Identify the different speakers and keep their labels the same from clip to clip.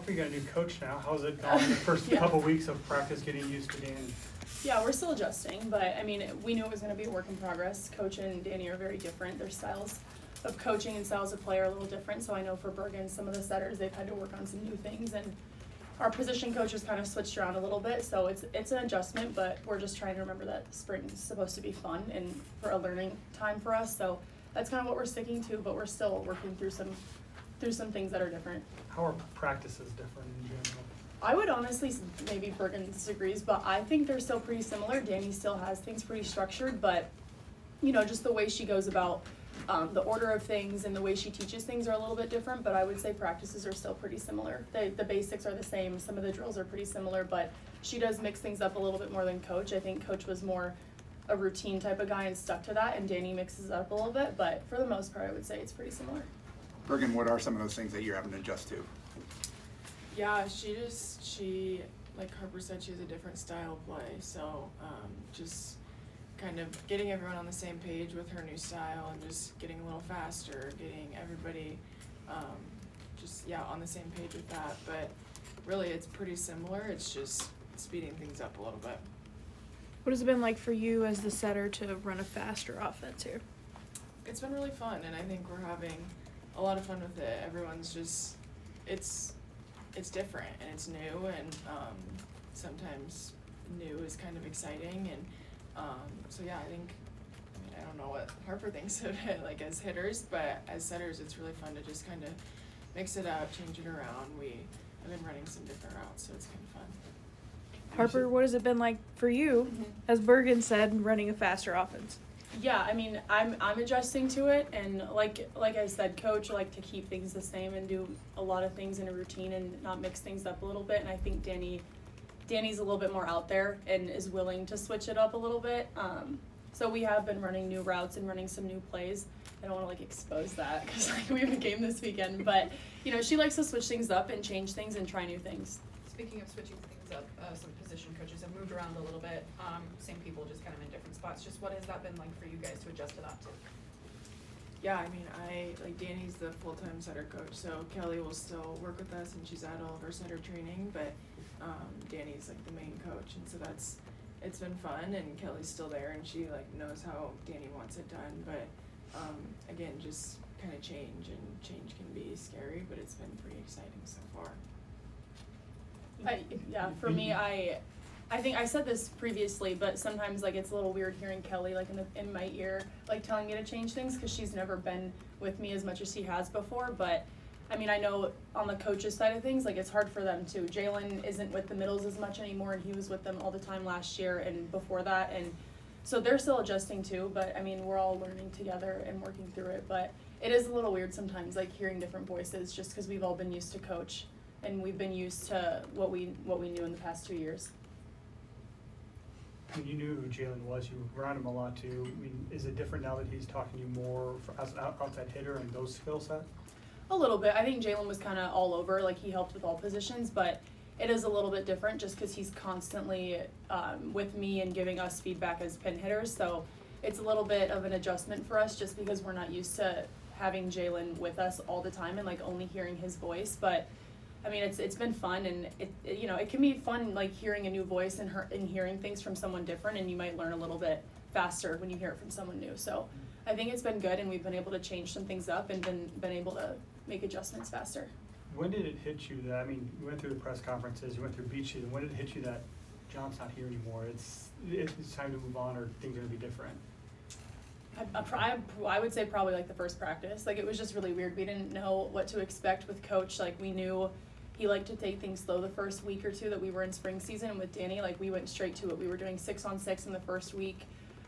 Speaker 1: Harper, you got a new coach now. How's it gone the first couple weeks of practice getting used to Danny?
Speaker 2: Yeah, we're still adjusting, but I mean, we knew it was going to be a work in progress. Coach and Danny are very different. Their styles of coaching and styles of play are a little different. So I know for Bergen, some of the setters, they've had to work on some new things, and our position coach has kind of switched around a little bit. So it's an adjustment, but we're just trying to remember that spring is supposed to be fun and for a learning time for us. So that's kind of what we're sticking to, but we're still working through some things that are different.
Speaker 1: How are practices different in general?
Speaker 2: I would honestly, maybe Bergen disagrees, but I think they're still pretty similar. Danny still has things pretty structured, but just the way she goes about the order of things and the way she teaches things are a little bit different, but I would say practices are still pretty similar. The basics are the same, some of the drills are pretty similar, but she does mix things up a little bit more than Coach. I think Coach was more a routine type of guy and stuck to that, and Danny mixes it up a little bit, but for the most part I would say it's pretty similar.
Speaker 3: Bergen, what are some of those things that you're having to adjust to?
Speaker 4: Yeah, she like Harper said, she has a different style of play, so just kind of getting everyone on the same page with her new style and just getting a little faster, getting everybody on the same page with that. But really it's pretty similar, it's just speeding things up a little bit.
Speaker 5: What has it been like for you as the setter to run a faster offense here?
Speaker 4: It's been really fun, and I think we're having a lot of fun with it. Everyone's just, it's different and it's new, and sometimes new is kind of exciting, and so yeah, I don't know what Harper thinks of it like as hitters, but as setters it's really fun to just kind of mix it up, change it around. I've been running some different routes, so it's kind of fun.
Speaker 5: Harper, what has it been like for you, as Bergen said, running a faster offense?
Speaker 2: Yeah, I mean, I'm adjusting to it, and like I said, Coach liked to keep things the same and do a lot of things in a routine and not mix things up a little bit, and I think Danny's a little bit more out there and is willing to switch it up a little bit. So we have been running new routes and running some new plays. I don't want to expose that because we have a game this weekend, but she likes to switch things up and change things and try new things.
Speaker 6: Speaking of switching things up, some position coaches have moved around a little bit. Same people, just kind of in different spots. Just what has that been like for you guys to adjust to that too?
Speaker 4: Yeah, I mean, Danny's the full-time setter coach, so Kelly will still work with us, and she's at all of our setter training, but Danny's the main coach, and so it's been fun, and Kelly's still there, and she knows how Danny wants it done, but again, just kind of change can be scary, but it's been pretty exciting so far.
Speaker 2: For me, I think I said this previously, but sometimes it's a little weird hearing Kelly in my ear telling me to change things, because she's never been with me as much as she has before. But I mean, I know on the coaches side of things, it's hard for them too. Jalen isn't with the middles as much anymore, and he was with them all the time last year and before that, and so they're still adjusting too. But I mean, we're all learning together and working through it. But it is a little weird sometimes, hearing different voices, just because we've all been used to Coach. And we've been used to what we knew in the past 2 years.
Speaker 1: You knew who Jalen was. You were around him a lot too. I mean, is it different now that he's talking to you more as an outside hitter and those skill sets?
Speaker 2: A little bit. I think Jalen was kind of all over. He helped with all positions, but it is a little bit different just because he's constantly with me and giving us feedback as pin hitters. So it's a little bit of an adjustment for us just because we're not used to having Jalen with us all the time and only hearing his voice. But I mean, it's been fun, and it can be fun hearing a new voice and hearing things from someone different, and you might learn a little bit faster when you hear it from someone new. So I think it's been good, and we've been able to change some things up and been able to make adjustments faster.
Speaker 1: When did it hit you that, I mean, you went through the press conferences, you went through beach season, when did it hit you that John's not here anymore? It's time to move on, or things are going to be different?
Speaker 2: I would say probably the first practice. It was just really weird. We didn't know what to expect with Coach. We knew he liked to take things slow the first week or two that we were in spring season, and with Danny, we went straight to it. We were doing 6-on-6 in the first week.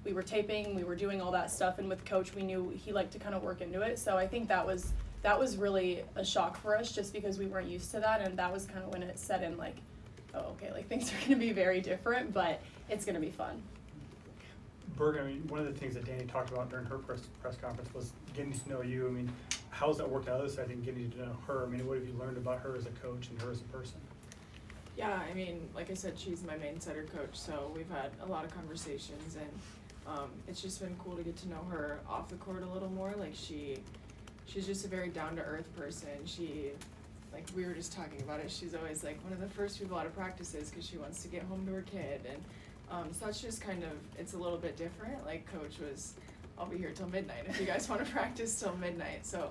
Speaker 2: We were taping, we were doing all that stuff, and with Coach, we knew he liked to kind of work into it. So I think that was really a shock for us, just because we weren't used to that, and that was kind of when it set in oh, okay, things are going to be very different, but it's going to be fun.
Speaker 1: Bergen, I mean, one of the things that Danny talked about during her press conference was getting to know you. I mean, how's that worked out on the other side and getting to know her? I mean, what have you learned about her as a coach and her as a person?
Speaker 4: Yeah, I mean, like I said, she's my main setter coach, so we've had a lot of conversations, and it's just been cool to get to know her off the court a little more. She's just a very down-to-earth person. She like we were just talking about it, she's always like one of the first people out of practices because she wants to get home to her kid, and so that's just kind of, it's a little bit different. Like coach was, I'll be here till midnight if you guys want to practice till midnight. So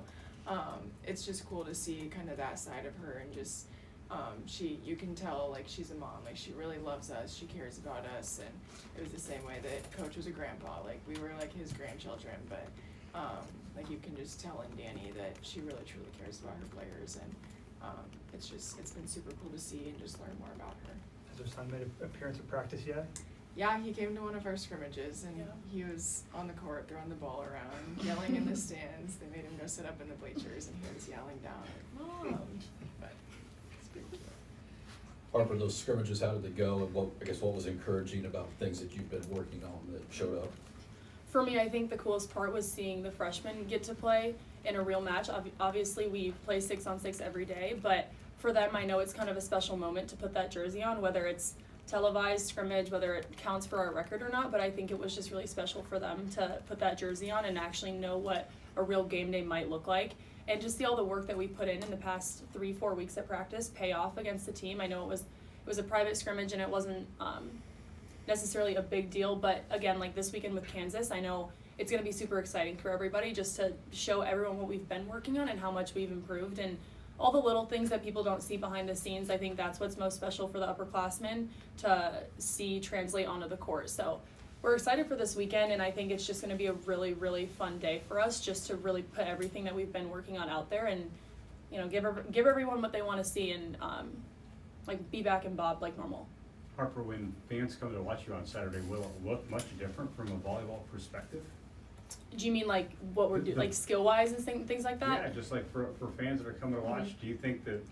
Speaker 4: it's just cool to see kind of that side of her, and just you can tell like she's a mom, like she really loves us, she cares about us, and it was the same way that coach was a grandpa, like we were like his grandchildren, but like you can just tell in Danny that she really truly cares about her players, and it's been super cool to see and just learn more about her.
Speaker 1: Has her son made an appearance at practice yet?
Speaker 4: Yeah, he came to one of our scrimmages, and he was on the court throwing the ball around, yelling in the stands. They made him go sit up in the bleachers, and he was yelling down, like, Mom! But it's pretty cute.
Speaker 7: Harper, those scrimmages, how did they go, and what was encouraging about things that you've been working on that showed up?
Speaker 2: For me, I think the coolest part was seeing the freshmen get to play in a real match. Obviously, we play 6-on-6 every day, but for them, I know it's kind of a special moment to put that jersey on, whether it's televised scrimmage, whether it counts for our record or not, but I think it was just really special for them to put that jersey on and actually know what a real game day might look like, and just see all the work that we put in the past 3-4 weeks at practice pay off against the team. I know it was a private scrimmage and it wasn't necessarily a big deal, but again, like this weekend with Kansas, I know it's going to be super exciting for everybody just to show everyone what we've been working on and how much we've improved, and all the little things that people don't see behind the scenes. I think that's what's most special for the upperclassmen to see translate onto the court. So we're excited for this weekend, and I think it's just going to be a really, really fun day for us just to really put everything that we've been working on out there, and give everyone what they want to see, and like be back in Bob like normal.
Speaker 8: Harper, when fans come to watch you on Saturday, will it look much different from a volleyball perspective?
Speaker 2: Do you mean like what we're doing, like skill wise and things like that?
Speaker 8: Yeah, just like for fans that are coming to watch, do you think that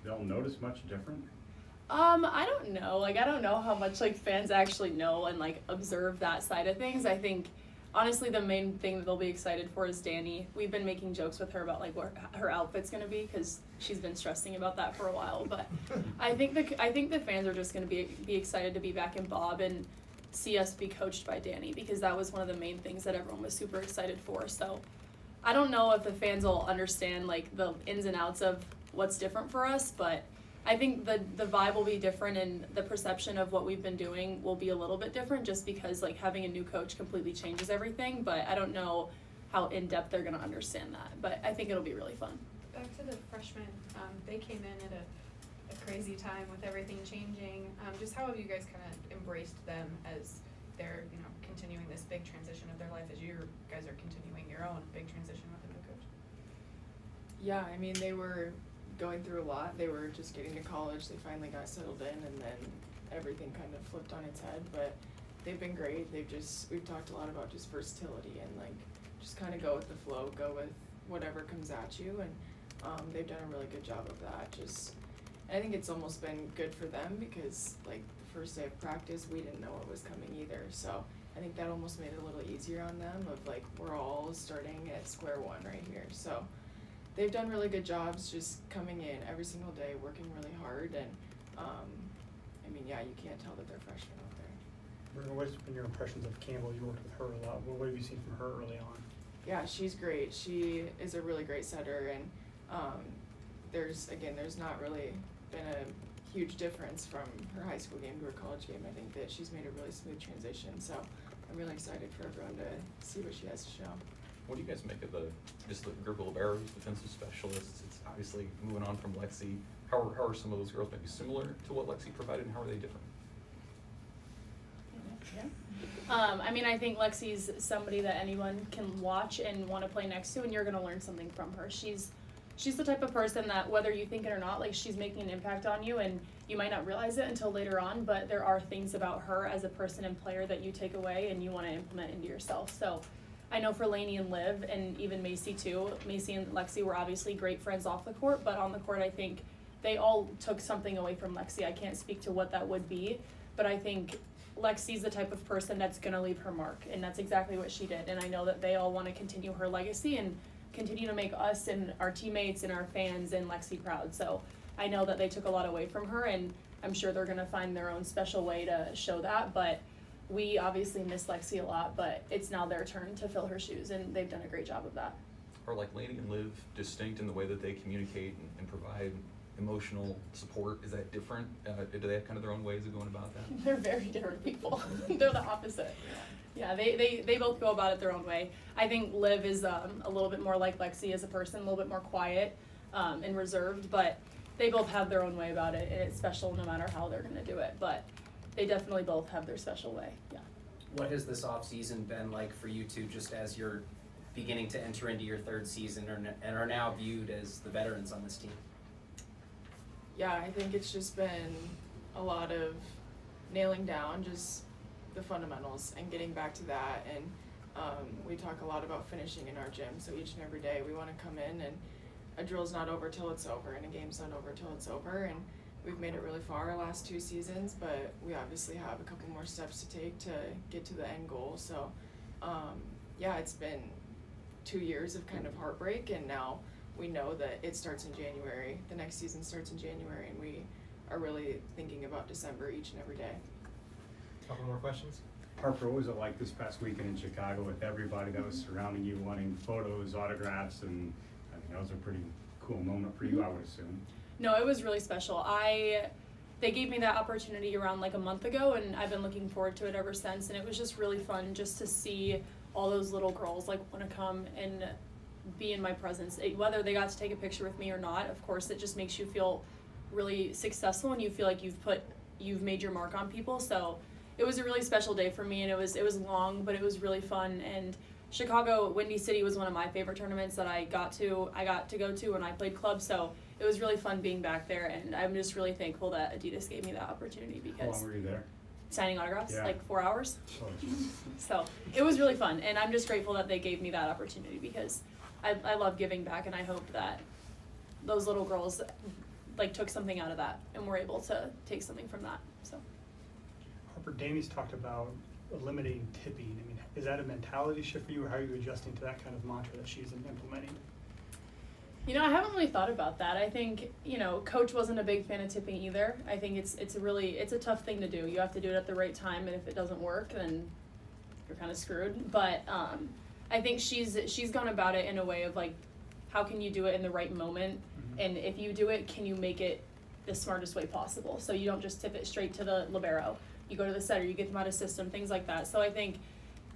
Speaker 8: they'll notice much different?
Speaker 2: I don't know. Like I don't know how much like fans actually know and like observe that side of things. I think honestly the main thing that they'll be excited for is Danny. We've been making jokes with her about like what her outfit's gonna be because she's been stressing about that for a while. But I think the fans are just gonna be excited to be back in Bob and see us be coached by Danny, because that was one of the main things that everyone was super excited for. So I don't know if the fans will understand like the ins and outs of what's different for us, but I think the vibe will be different, and the perception of what we've been doing will be a little bit different, just because like having a new coach completely changes everything. But I don't know how in depth they're gonna understand that, but I think it'll be really fun.
Speaker 6: Back to the freshmen, they came in at a crazy time with everything changing. Just how have you guys kind of embraced them as they're, continuing this big transition of their life, as you guys are continuing your own big transition with a new coach?
Speaker 4: Yeah, I mean, they were going through a lot. They were just getting to college. They finally got settled in, and then everything kind of flipped on its head. But they've been great. We've talked a lot about just versatility and like just kind of go with the flow, go with whatever comes at you, and they've done a really good job of that. I think it's almost been good for them, because like the first day of practice, we didn't know what was coming either. So I think that almost made it a little easier on them, of like we're all starting at square one right here. So they've done really good jobs just coming in every single day, working really hard, and I mean, yeah, you can't tell that they're freshmen out there.
Speaker 1: What's been your impressions of Campbell? You worked with her a lot. What have you seen from her early on?
Speaker 4: Yeah, she's great. She is a really great setter, and there's not really been a huge difference from her high school game to her college game. I think that she's made a really smooth transition, so I'm really excited for everyone to see what she has to show.
Speaker 9: What do you guys make of the group of liberos, defensive specialists? It's obviously moving on from Lexi. How are some of those girls maybe similar to what Lexi provided, and how are they different?
Speaker 2: I mean, I think Lexi's somebody that anyone can watch and want to play next to, and you're going to learn something from her. She's the type of person that, whether you think it or not, like she's making an impact on you, and you might not realize it until later on, but there are things about her as a person and player that you take away and you want to implement into yourself. So I know for Lainey and Liv, and even Macy too, Macy and Lexi were obviously great friends off the court, but on the court I think they all took something away from Lexi. I can't speak to what that would be, but I think Lexi's the type of person that's going to leave her mark, and that's exactly what she did. And I know that they all want to continue her legacy and continue to make us and our teammates and our fans and Lexi proud. So I know that they took a lot away from her, and I'm sure they're going to find their own special way to show that. But we obviously miss Lexi a lot, but it's now their turn to fill her shoes, and they've done a great job of that.
Speaker 9: are like Laney and Liv distinct in the way that they communicate and provide emotional support? Is that different? Do they have kind of their own ways of going about that?
Speaker 2: They're very different people. They're the opposite. Yeah, they both go about it their own way. I think Liv is a little bit more like Lexi as a person, a little bit more quiet and reserved, but they both have their own way about it, and it's special no matter how they're going to do it. But they definitely both have their special way. Yeah.
Speaker 10: What has this off season been like for you two, just as you're beginning to enter into your third season and are now viewed as the veterans on this team?
Speaker 4: Yeah, I think it's just been a lot of nailing down just the fundamentals and getting back to that. And we talk a lot about finishing in our gym, so each and every day we want to come in and a drill's not over till it's over and a game's not over till it's over. And we've made it really far our last 2 seasons, but we obviously have a couple more steps to take to get to the end goal. So yeah, it's been 2 years of kind of heartbreak, and now we know that it starts in January. The next season starts in January, and we are really thinking about December each and every day.
Speaker 11: Couple more questions?
Speaker 8: Harper, what was it like this past weekend in Chicago with everybody that was surrounding you wanting photos, autographs, and I think that was a pretty cool moment for you, I would assume.
Speaker 2: No, it was really special. They gave me that opportunity around like a month ago, and I've been looking forward to it ever since, and it was just really fun just to see all those little girls like want to come and be in my presence. Whether they got to take a picture with me or not, of course, it just makes you feel really successful, and you feel like you've made your mark on people. So it was a really special day for me, and it was long, but it was really fun. And Chicago, Windy City was one of my favorite tournaments that I got to go to when I played club. So it was really fun being back there, and I'm just really thankful that Adidas gave me that opportunity
Speaker 8: How
Speaker 2: because
Speaker 8: long were you there?
Speaker 2: signing autographs,
Speaker 8: Yeah.
Speaker 2: like 4 hours.
Speaker 8: Oh,
Speaker 2: So it was really fun, and I'm just grateful that they gave me that opportunity because I love giving back, and I hope that those little girls like took something out of that and were able to take something from that. So
Speaker 1: Harper, Danny's talked about eliminating tipping. I mean, is that a mentality shift for you, or how are you adjusting to that kind of mantra that she's implementing?
Speaker 2: You know, I haven't really thought about that. I think, Coach wasn't a big fan of tipping either. I think it's a tough thing to do. You have to do it at the right time, and if it doesn't work, then you're kind of screwed. But I think she's gone about it in a way of like, how can you do it in the right moment? Mm-hmm. And if you do it, can you make it the smartest way possible? So you don't just tip it straight to the libero. You go to the setter, you get them out of system, things like that. So I think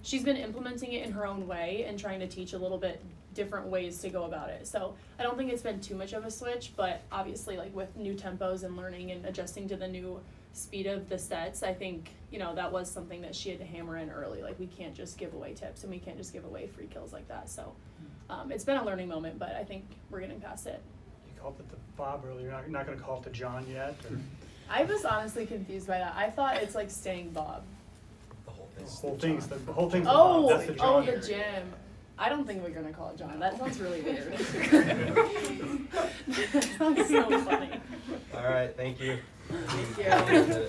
Speaker 2: she's been implementing it in her own way and trying to teach a little bit different ways to go about it. So I don't think it's been too much of a switch, but obviously like with new tempos and learning and adjusting to the new speed of the sets, I think, that was something that she had to hammer in early. Like we can't just give away tips and we can't just give away free kills like that. So it's been a learning moment, but I think we're getting past it.
Speaker 1: You called it the Bob earlier. You're not going to call it the John yet? Or?
Speaker 2: I was honestly confused by that. I thought it's like staying Bob.
Speaker 9: The whole thing.
Speaker 1: The whole thing's the Bob. That's the John.
Speaker 2: The gym. I don't think we're gonna call it John. That sounds really weird. That sounds so funny.
Speaker 11: All right, thank you.
Speaker 2: Thank you.